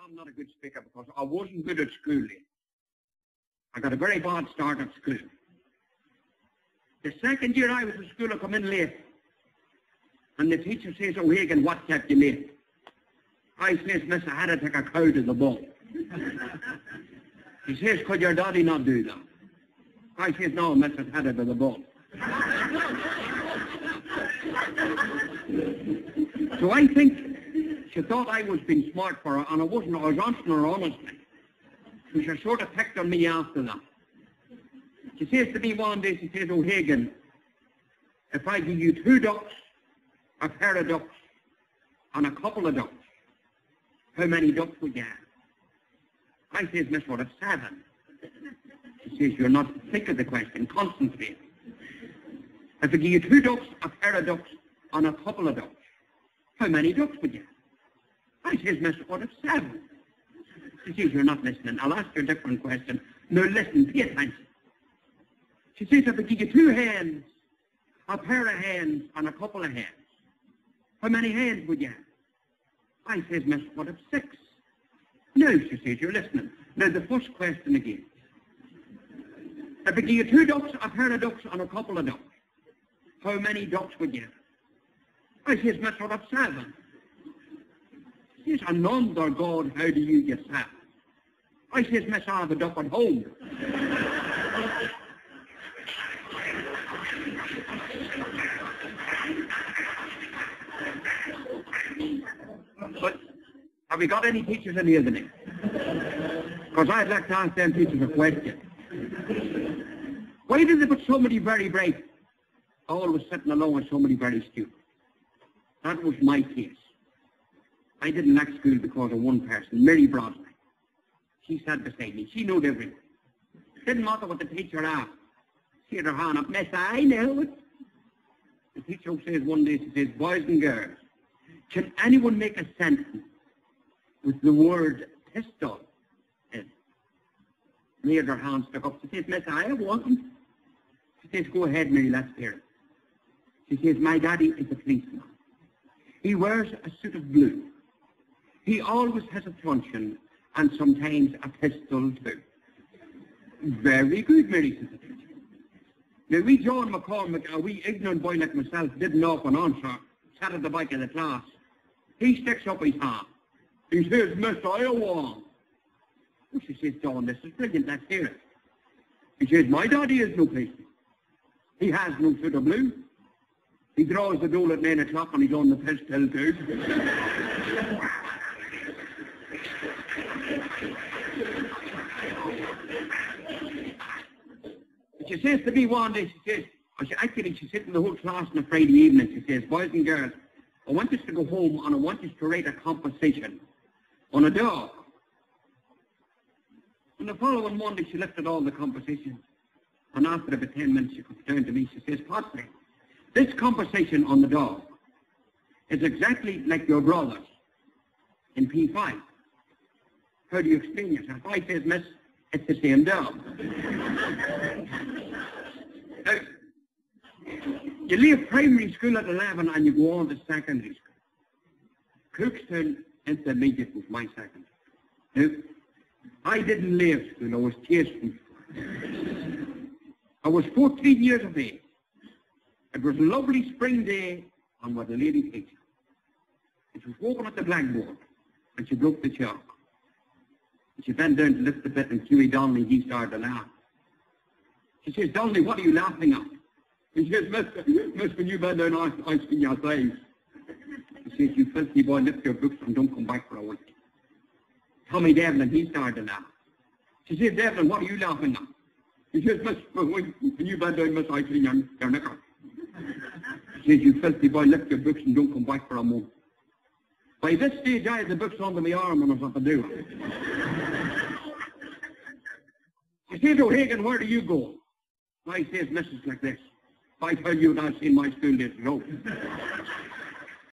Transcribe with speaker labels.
Speaker 1: I'm not a good speaker because I wasn't good at school. I got a very bad start at school. The second year I was at school, I come in late. And the teacher says, "Oh, Hagan, what kept you late?" I says, "Miss, I had to take a cow to the bull." He says, "Could your daddy not do that?" I says, "No, miss, I had it to the bull." So I think she thought I was being smart for her, and I wasn't. I was answering her honestly. So she sort of picked on me after that. She says to me one day, she says, "Oh, Hagan, if I give you 2 ducks, a pair of ducks, and a couple of ducks, how many ducks would you have?" I says, "Miss, what if 7? She says, "You're not sick of the question. Concentrate. If I give you 2 ducks, a pair of ducks, and a couple of ducks, how many ducks would you have?" I says, "Miss, what if 7? She says, "You're not listening. I'll ask you a different question. No, listen, pay attention." She says, "If I give you 2 hens, a pair of hens, and a couple of hens, how many hens would you have?" I says, "Miss, what if 6? "No," she says, "you're listening. Now, the first question again. If I give you 2 ducks, a pair of ducks, and a couple of ducks, how many ducks would you have?" I says, "Miss, what if 7? She says, "Another God, how do you get 7? I says, "Miss, I have a duck at home." But have we got any teachers in here today? Because I'd like to ask them teachers a question. Why did they put somebody very bright always sitting alone with somebody very stupid? That was my case. I didn't like school because of one person, Mary Broadway. She sat beside me. She knew everything. Didn't matter what the teacher asked. She had her hand up. "Miss, I know it." The teacher says one day, she says, "Boys and girls, can anyone make a sentence with the word pistol in it?" Mary had her hand stuck up. She says, "Miss, I have one." She says, "Go ahead, Mary, let's hear it." She says, "My daddy is a policeman. He wears a suit of blue. He always has a truncheon and sometimes a pistol too." "Very good, Mary," says the teacher. Now, we John McCormick, a wee ignorant boy like myself, didn't know an answer, sat at the back of the class. He sticks up his hand. He says, "Miss, I have one." Well, she says, "John, this is brilliant, let's hear it." He says, "My daddy is no policeman. He has no suit of blue. He draws the dole at 9 o'clock and he's on the pistol too." She says to me one day, she says, actually she's sitting the whole class on a Friday evening, she says, "Boys and girls, I want us to go home and I want us to write a composition on a dog." On the following Monday, she lifted all the compositions. And after about 10 minutes, she comes down to me, she says, "Patsy, this composition on the dog is exactly like your brother's in P5. How do you explain yourself?" I says, "Miss, it's the same dog." Now, you leave primary school at 11 and you go on to secondary school. Cookstown Intermediate was my secondary. Now, I didn't leave school, I was chased from school. I was 14 years of age. It was a lovely spring day and with a lady teacher. And she was walking at the blackboard and she broke the chalk. And she bent down to lift the bit and Huey Donnelly, he started to laugh. She says, "Donnelly, what are you laughing at?" He says, Miss, when you bend down, I see your eyes." She says, "You filthy boy, lift your books and don't come back for a week." Tommy Devlin, he started to laugh. She says, "Devlin, what are you laughing at?" He says, "Miss, when you bend down, Miss, I see your knicker." She says, "You filthy boy, lift your books and don't come back for a month." By this stage, I had the books under my arm and I was what to do. She says, "Oh, Hagan, where do you go?" I says, "Miss, it's like this. If I tell you that I've seen my school days ago."